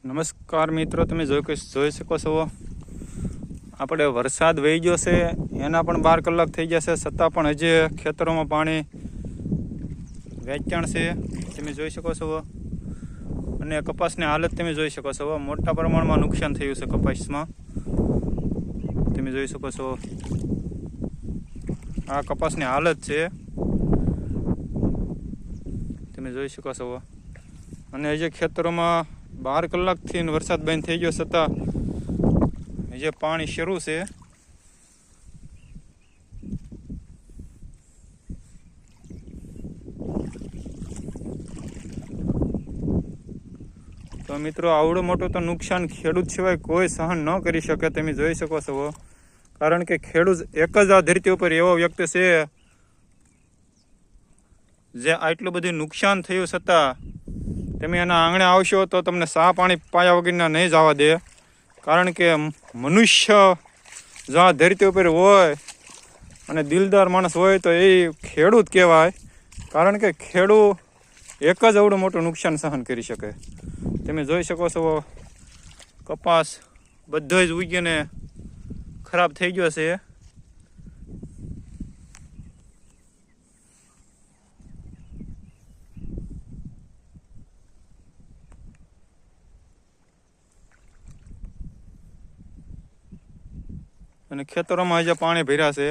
નમસ્કાર મિત્રો, તમે જોઈ શકો છો આપણે વરસાદ વહી ગયો છે, એના પણ 12 કલાક થઈ ગયા છે, છતાં પણ હજી ખેતરોમાં પાણી વેચાણ છે, તમે જોઈ શકો છો. અને કપાસની હાલત તમે જોઈ શકો છો, મોટા પ્રમાણમાં નુકસાન થયું છે કપાસમાં. તમે જોઈ શકો છો આ કપાસની હાલત છે, તમે જોઈ શકો છો. અને હજી ખેતરોમાં 12 કલાકથી વરસાદ બંધ થઈ ગયો છતાં હજી પાણી શરૂ છે. તો મિત્રો, આવડું મોટું તો નુકસાન ખેડૂત સિવાય કોઈ સહન ન કરી શકે, તમે જોઈ શકો છો. કારણ કે ખેડૂત એક જ આ ધરતી ઉપર એવો વ્યક્તિ છે જે આટલું બધું નુકસાન થયું છતાં તમે એના આંગણે આવશો તો તમને ચા પાણી પાયા વગરના નહીં જવા દે. કારણ કે મનુષ્ય જો આ ધરતી ઉપર હોય અને દિલદાર માણસ હોય તો એ ખેડૂત કહેવાય. કારણ કે ખેડૂત એક જ આવડું મોટું નુકસાન સહન કરી શકે. તમે જોઈ શકો છો કપાસ બધો જ ઉગીને ખરાબ થઈ ગયો છે. અને ખેતરોમાં હજી પાણી ભર્યા છે.